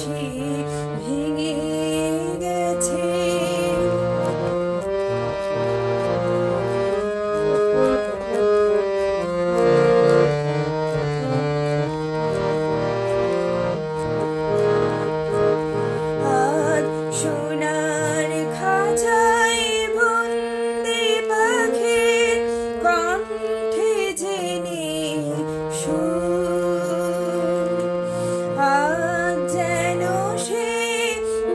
বাঁশি ভেঙে গেছে। আজ সোনার খাঁচায় বন্দি পাখির কণ্ঠে জেনে আজ যেন সে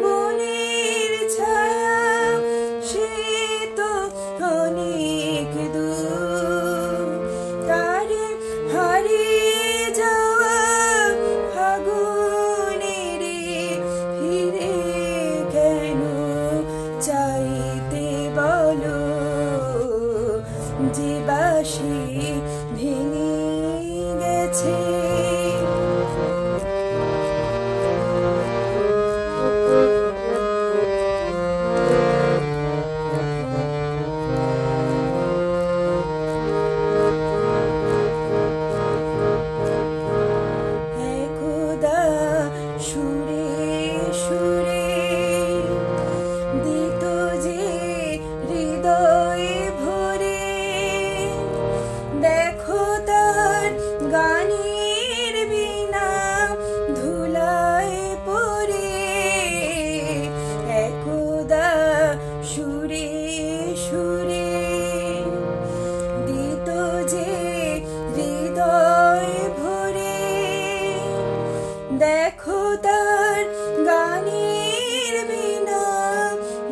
বনের ছায়া, সে তো অনেক দূর। তারে হারিয়ে যাওয়া ফাগুনের ফিরে কেন চাইতে বলো, যে বাঁশি ভেঙে গেছে। একদা সুরে সুরে দিত যে হৃদয়ে ভরে, দেখো তার গানের বিনা ধুলায় পড়ে। একদা সুরে সুরে দিত যে হৃদয় ভরে, দেখো তার গানের বিনা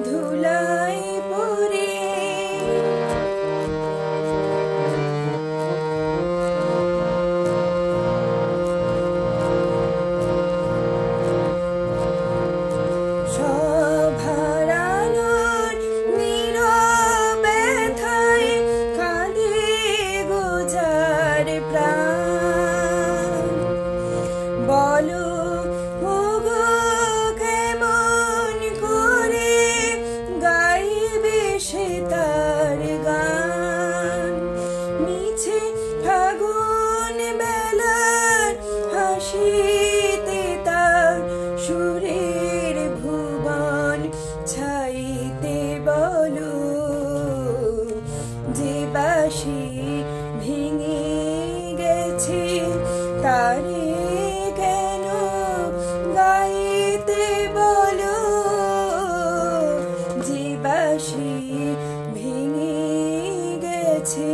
ধুলায় পড়ে। সব হারানোর নীরব ব্যথায় কাঁদে গো যার প্রাণ। বলো ওগো কেমন করে গাইবে সে তার গান, মিছে ফাগুন বেলার হাসিতে তার সুরের ভুবন ছাইতে বলো, যে বাঁশি ভেঙে গেছে তারে কেন গাইতে বলো, যে বাঁশি ভেঙে গেছে।